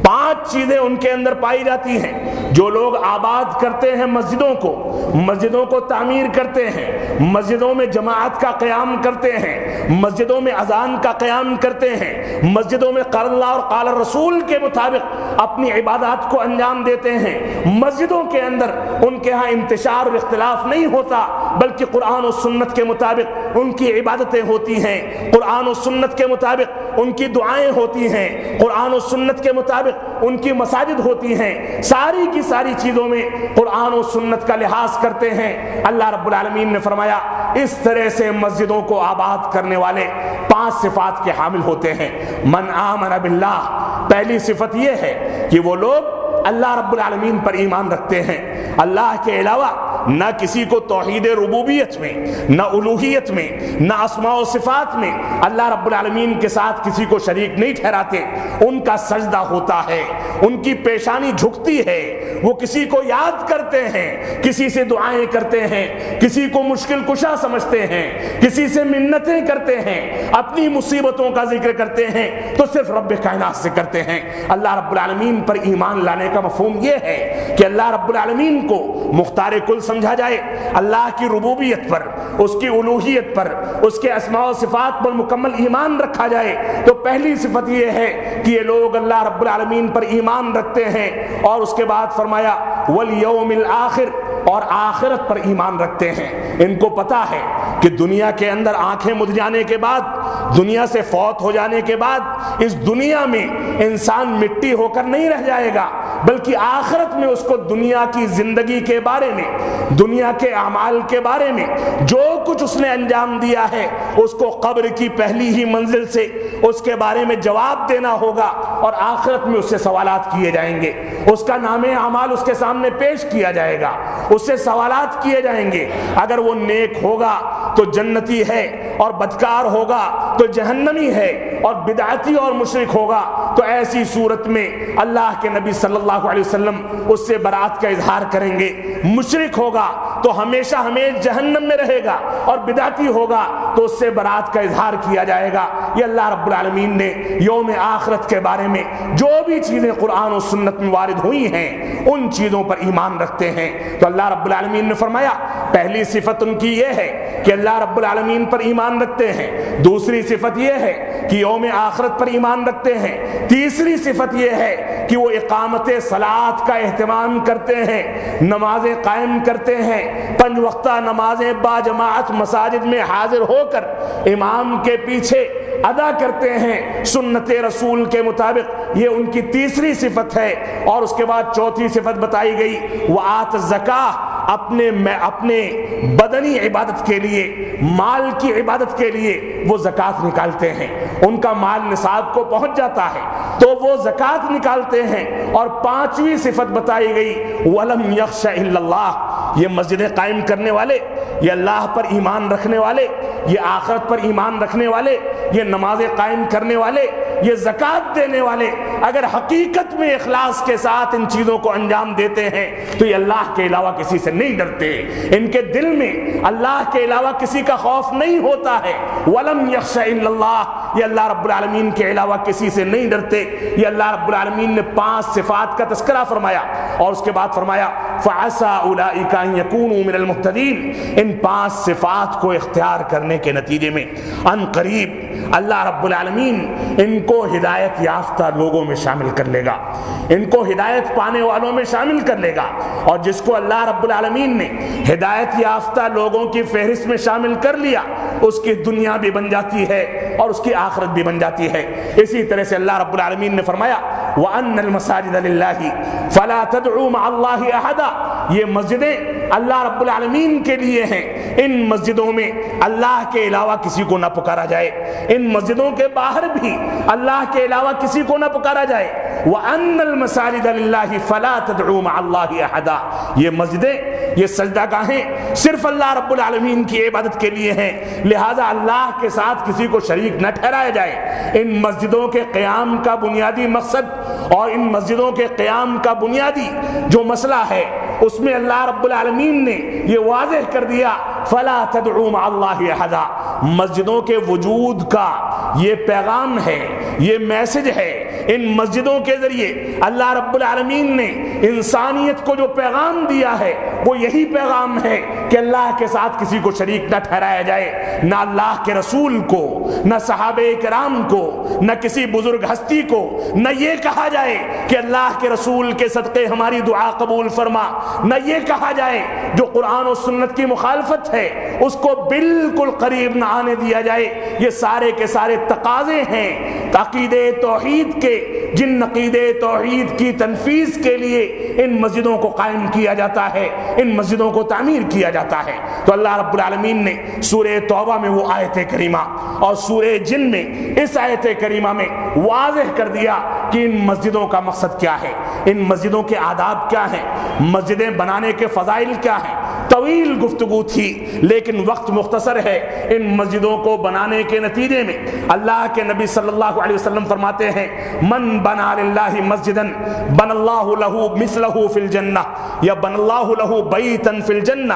5 چیزیں ان کے اندر پائی جاتی ہیں۔ جو لوگ آباد کرتے ہیں مسجدوں کو تعمیر کرتے ہیں، مسجدوں میں جماعت کا قیام کرتے ہیں، مسجدوں میں اذان کا قیام کرتے ہیں، مسجدوں میں قال اللہ اور قال الرسول کے مطابق اپنی عبادات کو انجام دیتے ہیں، مسجدوں کے اندر ان کے ہاں انتشار اور اختلاف نہیں ہوتا، بلکہ قرآن و سنت کے مطابق ان کی عبادتیں ہوتی ہیں، قرآن و سنت کے مطابق ان کی دعائیں ہوتی ہیں، قرآن و سنت کے مطابق ان کی مساجد ہوتی ہیں، ساری کی ساری چیزوں میں قرآن و سنت کا لحاظ کرتے ہیں۔ اللہ رب العالمین نے فرمایا اس طرح سے مسجدوں کو آباد کرنے والے 5 صفات کے حامل ہوتے ہیں۔ من آمن باللہ، پہلی صفت یہ ہے کہ وہ لوگ اللہ رب العالمین پر ایمان رکھتے ہیں، اللہ کے علاوہ نہ کسی کو توحید ربوبیت میں، نہ الوہیت میں، نہ اسماء و صفات میں اللہ رب العالمین کے ساتھ کسی کو شریک نہیں ٹھہراتے۔ ان کا سجدہ ہوتا ہے، ان کی پیشانی جھکتی ہے، وہ کسی کو یاد کرتے ہیں، کسی سے دعائیں کرتے ہیں، کسی کو مشکل کشا سمجھتے ہیں، کسی سے منتیں کرتے ہیں، اپنی مصیبتوں کا ذکر کرتے ہیں تو صرف رب کائنات سے کرتے ہیں۔ اللہ رب العالمین پر ایمان لانے کا مفہوم یہ ہے کہ اللہ رب العالمین کو مختار کل سمجھا جائے، اللہ کی ربوبیت پر، اس کی الوہیت پر، اس کے اسماء و صفات پر مکمل ایمان رکھا جائے۔ تو پہلی صفت یہ ہے کہ یہ لوگ اللہ رب العالمین پر ایمان رکھتے ہیں، اور اس کے بعد فرمایا والیوم الآخر، اور آخرت پر ایمان رکھتے ہیں۔ ان کو پتا ہے کہ دنیا کے اندر آنکھیں مجھ جانے کے بعد، دنیا سے فوت ہو جانے کے بعد اس دنیا میں انسان مٹی ہو کر نہیں رہ جائے گا، بلکہ آخرت میں اس کو دنیا کی زندگی کے بارے میں، دنیا کے اعمال کے بارے میں جو کچھ اس نے انجام دیا ہے اس کو قبر کی پہلی ہی منزل سے اس کے بارے میں جواب دینا ہوگا، اور آخرت میں اس سے سوالات کیے جائیں گے۔ اس کا نام اعمال اس کے سامنے پیش کیا جائے گا، اس سے سوالات کیے جائیں گے۔ اگر وہ نیک ہوگا تو جنتی ہے، اور بدکار ہوگا تو جہنمی ہے، اور بدعتی اور مشرک ہوگا تو ایسی صورت میں اللہ کے نبی صلی اللہ علیہ وسلم اس سے برات کا اظہار کریں گے۔ مشرک ہوگا تو ہمیشہ ہمیشہ جہنم میں رہے گا، اور بدعتی ہوگا تو اس سے برات کا اظہار کیا جائے گا۔ یہ اللہ رب العالمین نے یوم آخرت کے بارے میں جو بھی چیزیں قرآن و سنت میں وارد ہوئی ہیں ان چیزوں پر ایمان رکھتے ہیں۔ تو اللہ رب العالمین نے فرمایا پہلی صفت ان کی یہ ہے کہ اللہ رب العالمین پر ایمان رکھتے ہیں، دوسری صفت یہ ہے کہ یوم آخرت پر ایمان رکھتے ہیں، تیسری صفت یہ ہے کہ وہ اقامت صلاۃ کا اہتمام کرتے ہیں، نمازیں قائم کرتے ہیں، 5 وقتہ نمازیں باجماعت مساجد میں حاضر ہو کر امام کے پیچھے ادا کرتے ہیں سنت رسول کے مطابق۔ یہ ان کی تیسری صفت ہے۔ اور اس کے بعد چوتھی صفت بتائی گئی وآت الزکاۃ، اپنے بدنی عبادت کے لیے، مال کی عبادت کے لیے وہ زکوٰۃ نکالتے ہیں۔ ان کا مال نصاب کو پہنچ جاتا ہے تو وہ زکوٰۃ نکالتے ہیں۔ اور 5ویں صفت بتائی گئی وَلَمْ يَخْشَ إِلَّا اللَّهِ، یہ مسجدیں قائم کرنے والے، یہ اللہ پر ایمان رکھنے والے، یہ آخرت پر ایمان رکھنے والے، یہ نمازیں قائم کرنے والے، یہ زکوٰۃ دینے والے اگر حقیقت میں اخلاص کے ساتھ ان چیزوں کو انجام دیتے ہیں تو یہ اللہ کے علاوہ کسی سے نہیں ڈرتے، ان کے دل میں اللہ کے علاوہ کسی کا خوف نہیں ہوتا ہے۔ وَلَمْ يَخْشَ إِلَّا اللَّهِ، یہ اللہ رب العالمین کے علاوہ کسی سے نہیں ڈرتے۔ یہ اللہ رب العالمین نے 5 صفات کا تذکرہ فرمایا، اور اس کے بعد فرمایا فَعَسَىٰ أُولَٰئِكَ أَن يَكُونُوا مِنَ الْمُهْتَدِينَ، ان 5 صفات کو اختیار کرنے کے نتیجے میں ان قریب اللہ رب العالمین ان کو ہدایت یافتہ لوگوں میں شامل کر لے گا، ان کو ہدایت پانے والوں میں شامل کر لے گا۔ اور جس کو اللہ رب العالمین نے ہدایت یافتہ لوگوں کی فہرست میں شامل کر لیا اس کی دنیا بھی بن جاتی ہے اور اس کی آخرت بھی بن جاتی ہے۔ اسی طرح سے اللہ رب العالمین نے فرمایا وَأَنَّ الْمَسَاجِدَ لِلَّهِ فَلَا تَدْعُوا مَعَ اللَّهِ أَحَدًا، یہ مسجدیں اللہ رب العالمین کے لیے ہیں، ان مسجدوں میں اللہ کے علاوہ کسی کو نہ پکارا جائے، ان مسجدوں کے باہر بھی اللہ کے علاوہ کسی کو نہ پکارا جائے۔ وَأَنَّ الْمَسَاجِدَ لِلَّهِ فَلَا تَدْعُوا مَعَ اللَّهِ أَحَدًا، یہ مسجدیں، یہ سجدہ گاہیں صرف اللہ رب العالمین کی عبادت کے لیے ہیں، لہذا اللہ کے ساتھ کسی کو شریک نہ ٹھہرایا جائے۔ ان مسجدوں کے قیام کا بنیادی مقصد اور ان مسجدوں کے قیام کا بنیادی جو مسئلہ ہے اس میں اللہ رب العالمین نے یہ واضح کر دیا فَلَا تَدْعُوا مَعَ اللَّهِ أَحَدًا، مسجدوں کے وجود کا یہ پیغام ہے، یہ میسج ہے۔ ان مسجدوں کے ذریعے اللہ رب العالمین نے انسانیت کو جو پیغام دیا ہے وہ یہی پیغام ہے کہ اللہ کے ساتھ کسی کو شریک نہ ٹھہرایا جائے، نہ اللہ کے رسول کو، نہ صحابہ کرام کو، نہ کسی بزرگ ہستی کو، نہ یہ کہا جائے کہ اللہ کے رسول کے صدقے ہماری دعا قبول فرما، نہ یہ کہا جائے جو قرآن و سنت کی مخالفت ہے اس کو بالکل قریب نہ آنے دیا جائے۔ یہ سارے کے سارے تقاضے ہیں عقیدے توحید کے، جن عقیدے توحید کی تنفیذ کے لیے ان مسجدوں کو قائم کیا جاتا ہے، ان مسجدوں کو تعمیر کیا جاتا ہے۔ تو اللہ رب العالمین نے سورہ توبہ میں وہ آیت کریمہ اور سورہ جن میں اس آیت کریمہ میں واضح کر دیا کہ ان مسجدوں کا مقصد کیا ہے، ان مسجدوں کے آداب کیا ہیں، مسجدیں بنانے کے فضائل کیا ہیں۔ طویل گفتگو تھی لیکن وقت مختصر ہے۔ ان مسجدوں کو بنانے کے نتیجے میں اللہ کے نبی صلی اللہ علیہ وسلم فرماتے ہیں من بنا للہ مسجدا بن اللہ لہ مثلہ فی الجنہ یا بن اللہ لہ بیتا فی الجنہ۔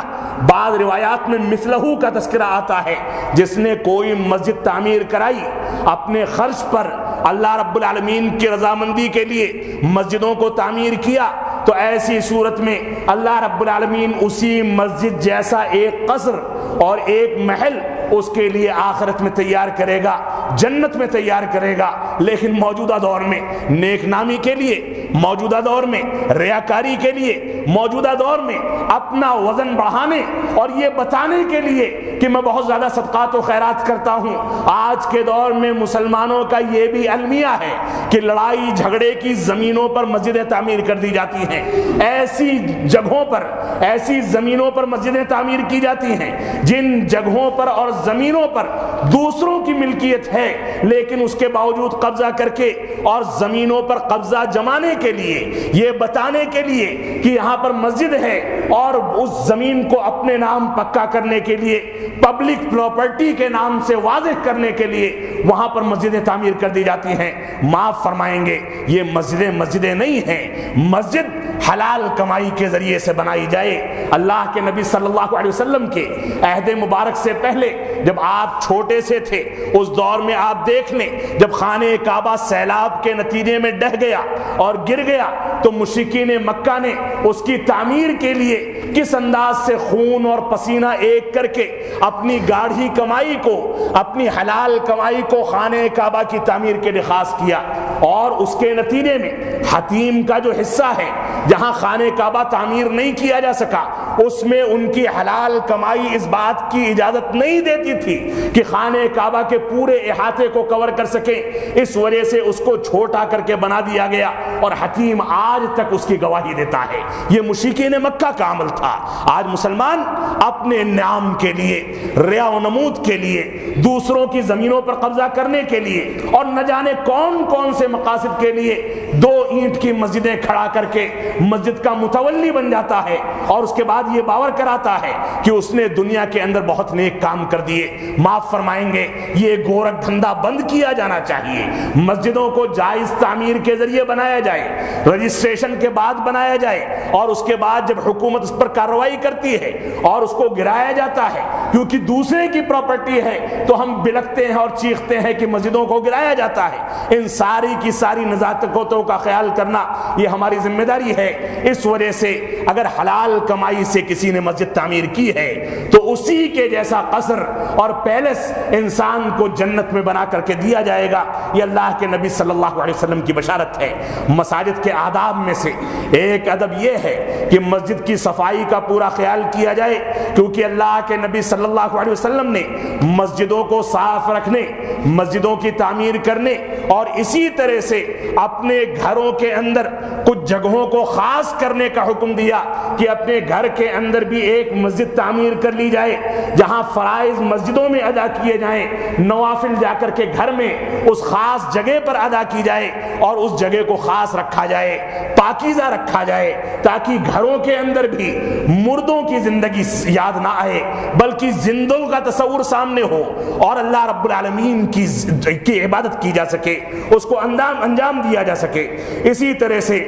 بعض روایات میں مثلہ کا تذکرہ آتا ہے، جس نے کوئی مسجد تعمیر کرائی اپنے خرچ پر اللہ رب العالمین کی رضامندی کے لیے مسجدوں کو تعمیر کیا، تو ایسی صورت میں اللہ رب العالمین اسی مسجد جیسا ایک قصر اور ایک محل اس کے لیے آخرت میں تیار کرے گا، جنت میں تیار کرے گا۔ لیکن موجودہ دور میں نیک نامی کے لیے، موجودہ دور میں ریاکاری کے لیے، موجودہ دور میں اپنا وزن بڑھانے اور یہ بتانے کے لیے کہ میں بہت زیادہ صدقات و خیرات کرتا ہوں، آج کے دور میں مسلمانوں کا یہ بھی المیہ ہے کہ لڑائی جھگڑے کی زمینوں پر مسجدیں تعمیر کر دی جاتی ہیں، ایسی جگہوں پر، ایسی زمینوں پر مسجدیں تعمیر کی جاتی ہیں جن جگہوں پر اور زمینوں پر دوسروں کی ملکیت ہے، لیکن اس کے باوجود قبضہ کر کے اور زمینوں پر قبضہ جمانے کے لیے، یہ بتانے کے لیے کہ یہاں پر مسجد ہے اور اس زمین کو اپنے نام پکا کرنے کے لیے، پبلک پراپرٹی کے نام سے واضح کرنے کے لیے وہاں پر مسجدیں تعمیر کر دی جاتی ہیں۔ معاف فرمائیں گے، یہ مسجدیں نہیں ہیں، مسجد حلال کمائی کے ذریعے سے بنائی جائے۔ اللہ کے نبی صلی اللہ علیہ وسلم کے عہد مبارک سے پہلے جب آپ چھوٹے سے تھے، اس دور میں آپ دیکھ لیں جب خانہ کعبہ سیلاب کے نتیجے میں ڈہ گیا اور گر گیا تو مشرکین مکہ نے اس کی تعمیر کے لیے کس انداز سے خون اور پسینہ ایک کر کے اپنی گاڑھی کمائی کو، اپنی حلال کمائی کو خانہ کعبہ کی تعمیر کے لیے خاص کیا، اور اس کے نتیجے میں حتیم کا جو حصہ ہے جہاں خانہ کعبہ تعمیر نہیں کیا جا سکا، اس میں ان کی حلال کمائی اس بات کی اجازت نہیں دیتی تھی کہ خانہ کعبہ کے پورے احاطے کو کور کر سکیں، اس وجہ سے اس کو چھوٹا کر کے بنا دیا گیا، اور حتیم آج تک اس کی گواہی دیتا ہے۔ یہ مشرکین مکہ کا عمل تھا۔ آج مسلمان اپنے نام کے لیے، ریا و نمود کے لیے، دوسروں کی زمینوں پر قبضہ کرنے کے لیے اور نہ جانے کون کون سے مقاصد کے لیے دو اینٹ کی مسجدیں کھڑا کر کے مسجد کا متولی بن جاتا ہے، اور اس کے بعد یہ باور کراتا ہے کہ اس نے دنیا کے اندر بہت نیک کام کر دیے۔ معاف فرمائیں گے، یہ گورکھ دھندا بند کیا جانا چاہیے۔ مسجدوں کو جائز تعمیر کے ذریعے بنایا جائے، رجسٹریشن کے بعد بنایا جائے، اور اس کے بعد جب حکومت اس پر کارروائی کرتی ہے اور اس کو گرایا جاتا ہے، کیونکہ دوسرے کی پراپرٹی ہے تو ہم بلکتے ہیں اور چیختے ہیں کہ مسجدوں کو گرایا جاتا ہے۔ ان ساری کی ساری نزاکتوں کا خیال کرنا یہ ہماری ذمہ داری ہے۔ اس وجہ سے اگر حلال کمائی سے کسی نے مسجد تعمیر کی ہے تو اسی کے جیسا قصر اور پیلس انسان کو جنت میں بنا کر کے دیا جائے گا۔ یہ اللہ کے نبی صلی اللہ علیہ وسلم کی بشارت ہے۔ مساجد کے آداب میں سے ایک ادب یہ ہے کہ مسجد کی صفائی کا پورا خیال کیا جائے، کیونکہ اللہ کے نبی صلی اللہ علیہ وسلم نے مسجدوں کو صاف رکھنے، مسجدوں کی تعمیر کرنے اور اسی طرح سے اپنے گھروں کے اندر کچھ جگہوں کو خاص کرنے کا حکم دیا کہ اپنے گھر کے اندر بھی ایک مسجد تعمیر کر لی جائے جہاں فرائض مسجدوں میں ادا کیے جائیں، نوافل جا کر کے گھر میں اس خاص جگہ پر ادا کی جائے اور اس جگہ کو خاص رکھا جائے، پاکیزہ رکھا جائے، تاکہ گھروں کے اندر بھی مردوں کی زندگی یاد نہ آئے بلکہ زندوں کا تصور سامنے ہو اور اللہ رب العالمین کی عبادت کی جا سکے، اس کو انجام دیا جا سکے۔ اسی طرح سے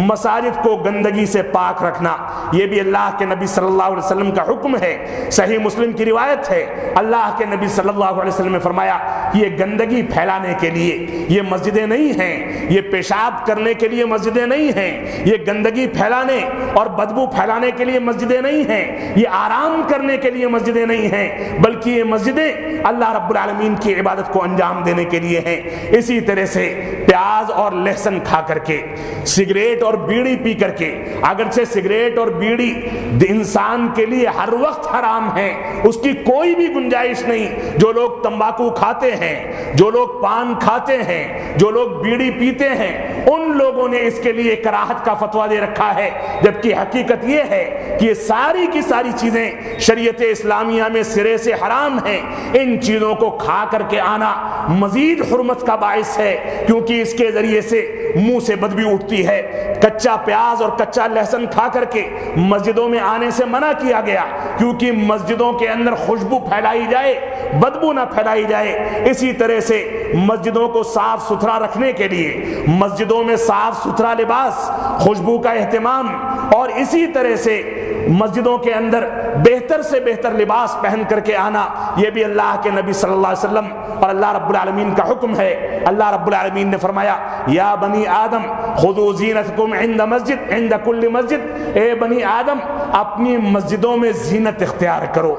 مساجد کو گندگی سے پاک رکھنا یہ بھی اللہ کے نبی صلی اللہ علیہ وسلم کا حکم ہے۔ صحیح مسلم کی روایت ہے، اللہ کے نبی صلی اللہ علیہ وسلم نے فرمایا یہ گندگی پھیلانے کے لیے یہ مسجدیں نہیں ہیں، یہ پیشاب کرنے کے لیے مسجدیں نہیں ہیں، یہ گندگی پھیلانے اور بدبو پھیلانے کے لیے مسجدیں نہیں ہیں، یہ آرام کرنے کے لیے مسجدیں نہیں ہیں، بلکہ یہ مسجدیں اللہ رب العالمین کی عبادت کو انجام دینے کے لیے ہیں۔ اسی طرح سے پیاز اور لہسن کھا کر کے، سگریٹ اور بیڑی پی کر کے، اگرچہ سگریٹ اور بیڑی انسان کے لیے ہر وقت حرام ہے، اس کی کوئی بھی گنجائش نہیں، جو لوگ تمباکو کھاتے ہیں، جو لوگ پان کھاتے ہیں، جو لوگ بیڑی پیتے ہیں، ان لوگوں نے اس کے لیے کراہت کا فتویٰ دے رکھا ہے، جبکہ حقیقت یہ ہے کہ یہ ساری کی ساری چیزیں شریعت اسلامیہ میں سرے سے حرام ہیں۔ ان چیزوں کو کھا کر کے آنا مزید حرمت کا باعث ہے، کیونکہ اس کے ذریعے سے منہ سے بدبو اٹھتی ہے۔ کچا پیاز اور کچا لہسن کھا کر کے مسجدوں میں آنے سے منع کیا گیا، کیونکہ مسجدوں کے اندر خوشبو پھیلائی جائے، بدبو نہ پھیلائی جائے۔ اسی طرح سے مسجدوں کو صاف ستھرا رکھنے کے لیے مسجدوں میں صاف ستھرا لباس، خوشبو کا اہتمام، اور اسی طرح سے مسجدوں کے اندر بہتر سے بہتر لباس پہن کر کے آنا، یہ بھی اللہ کے نبی صلی اللہ علیہ وسلم اور اللہ رب العالمین کا حکم ہے۔ اللہ رب العالمین نے فرمایا یا بنی آدم خذوا زینتکم عند مسجد عند کل مسجد، اے بنی آدم اپنی مسجدوں میں زینت اختیار کرو،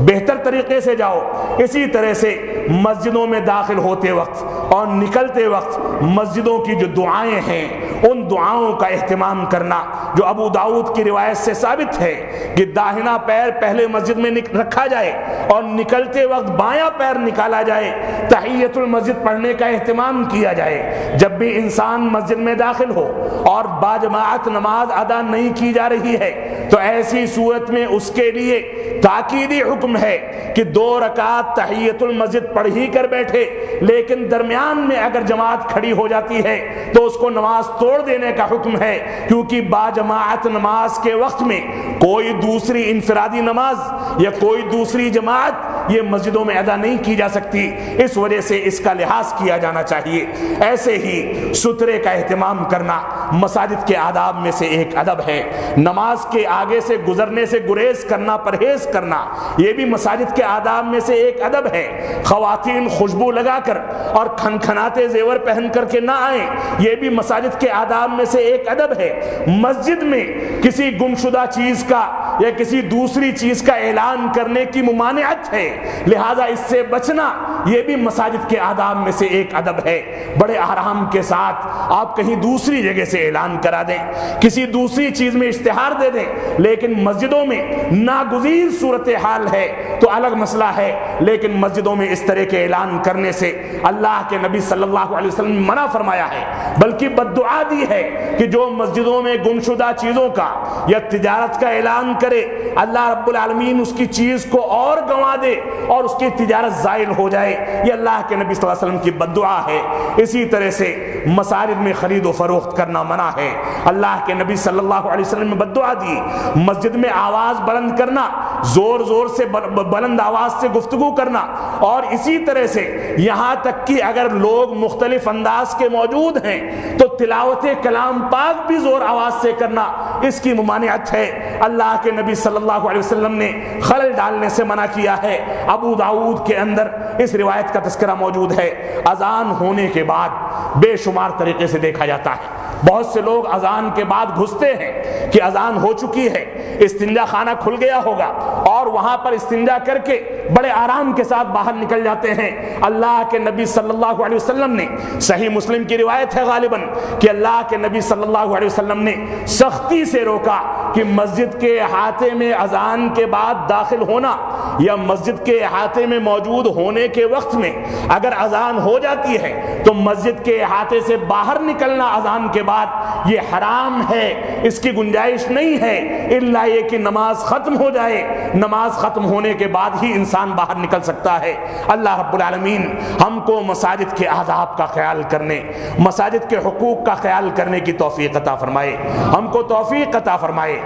بہتر طریقے سے جاؤ۔ اسی طرح سے مسجدوں میں داخل ہوتے وقت اور نکلتے وقت مسجدوں کی جو دعائیں ہیں ان دعاؤں کا اہتمام کرنا، جو ابو داؤد کی روایت سے ثابت ہے کہ داہنا پیر پہلے مسجد میں رکھا جائے اور نکلتے وقت بایاں پیر نکالا جائے، تحیۃ المسجد پڑھنے کا اہتمام کیا جائے۔ جب بھی انسان مسجد میں داخل ہو اور باجماعت نماز ادا نہیں کی جا رہی ہے تو ایسی صورت میں اس کے لیے تاکیدی حکم ہے کہ 2 رکعت تحیۃ المسجد پڑھ ہی کر بیٹھے، لیکن درمیان میں اگر جماعت کھڑی ہو جاتی ہے تو اس کو نماز توڑ دینے کا حکم ہے، کیونکہ باجماعت نماز کے وقت میں کوئی دوسری انفرادی نماز یا کوئی دوسری جماعت یہ مسجدوں میں ادا نہیں کی جا سکتی، اس وجہ سے اس کا لحاظ کیا جانا چاہیے۔ ایسے ہی سترے کا اہتمام کرنا مساجد کے آداب میں سے ایک ادب ہے۔ نماز کے آگے سے گزرنے سے گریز کرنا، پرہیز کرنا، یہ بھی مساجد کے آداب میں سے ایک ادب ہے۔ خواتین خوشبو لگا کر اور کھنکھناتے زیور پہن کر کے نہ آئیں، یہ بھی مساجد کے آداب میں سے ایک ادب ہے۔ مسجد میں کسی گمشدہ چیز کا یا کسی دوسری چیز کا اعلان کرنے کی ممانعت ہے، لہذا اس سے بچنا یہ بھی مساجد کے آداب میں سے ایک ادب ہے۔ بڑے آرام کے ساتھ آپ کہیں دوسری جگہ سے اعلان کرا دیں، کسی دوسری چیز میں اشتہار دے دیں، لیکن مسجدوں میں ناگزیر صورتحال ہے تو الگ مسئلہ ہے، لیکن مسجدوں میں اس طرح کے اعلان کرنے سے اللہ کے نبی صلی اللہ علیہ وسلم نے منع فرمایا ہے، بلکہ بددعا دی ہے کہ جو مسجدوں میں گمشدہ چیزوں کا یا تجارت کا اعلان کرے، اللہ رب العالمین اس کی چیز کو اور گنوا دے اور اس کی تجارت زائل ہو جائے، یہ اللہ کے نبی صلی اللہ علیہ وسلم کی بددعا ہے۔ اسی طرح سے مساجد میں خرید و فروخت کرنا منع ہے۔ اللہ کے نبی صلی اللہ علیہ وسلم نے بددعا دی، مسجد میں آواز بلند کرنا، زور زور سے بلند آواز سے گفتگو کرنا، اور اسی طرح سے یہاں تک کہ اگر لوگ مختلف انداز کے موجود ہیں تو تلاوت کلام پاک بھی زور آواز سے کرنا، اس کی ممانعت ہے۔ اللہ کے نبی صلی اللہ علیہ وسلم نے خلل ڈالنے سے منع کیا ہے۔ ابو داؤد کے اندر اس روایت کا تذکرہ موجود ہے۔ اذان ہونے کے بعد بے شمار طریقے سے دیکھا جاتا ہے، بہت سے لوگ اذان کے بعد گھستے ہیں کہ اذان ہو چکی ہے، استنجا خانہ کھل گیا ہوگا، اور وہاں پر استنجا کر کے بڑے آرام کے ساتھ باہر نکل جاتے ہیں۔ اللہ کے نبی صلی اللہ علیہ وسلم نے، صحیح مسلم کی روایت ہے غالباً، کہ اللہ کے نبی صلی اللہ علیہ وسلم نے سختی سے روکا کہ مسجد کے احاطے میں اذان کے بعد داخل ہونا یا مسجد کے احاطے میں موجود ہونے کے وقت میں اگر اذان ہو جاتی ہے تو مسجد کے احاطے سے باہر نکلنا اذان کے بعد یہ حرام ہے، اس کی گنجائش نہیں ہے الا یہ کہ نماز ختم ہو جائے، نماز ختم ہونے کے بعد ہی انسان باہر نکل سکتا ہے۔ اللہ رب العالمین ہم کو مساجد کے آداب کا خیال کرنے، مساجد کے حقوق کا خیال کرنے کی توفیق عطا فرمائے، ہم کو توفیق عطا فرمائے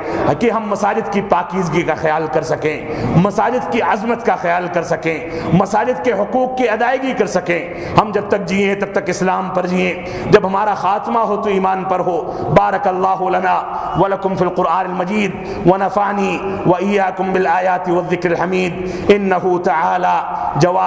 کہ ہم مساجد کی پاکیزگی کا خیال کر سکیں، مساجد کی عظمت کا خیال کر سکیں، مساجد کے حقوق کی ادائیگی کر سکیں۔ ہم جب تک جئیں تب تک اسلام پر جئیں، جب ہمارا خاتمہ ہو تو ایمان پر ہو۔ بارک اللہ لنا ولکم فی القرآن المجید ونفعنی وإیاکم بالآیات والذکر الحمید، انہ تعالی جواد